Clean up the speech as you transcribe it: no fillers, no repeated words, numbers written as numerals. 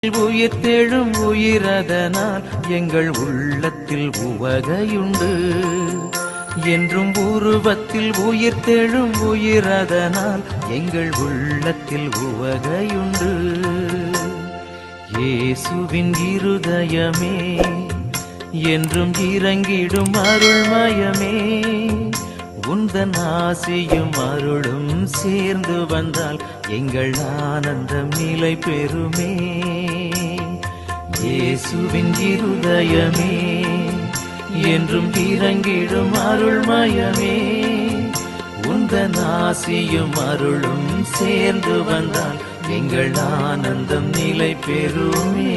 உயிர்த்தெழும் உயிரதனால் எங்கள் உள்ளத்தில் உவகையுண்டு. என்றும் உருவத்தில் உயிர்த்தெழும் உயிரதனால் எங்கள் உள்ளத்தில் உவகையுண்டு. இயேசுவின் இருதயமே என்றும் இறங்கிடும் அருள்மயமே, உந்தன் ஆசியும் அருளும் சேர்ந்து வந்தால் எங்கள் ஆனந்தம் நிலை பெறுமே. இயேசுவின் இருதயமே என்றும் இறங்கிடும் அருள்மயமே, உந்தன் ஆசியும் அருளும் சேர்ந்து வந்தால் எங்கள் ஆனந்தம் நிலை பெறுமே.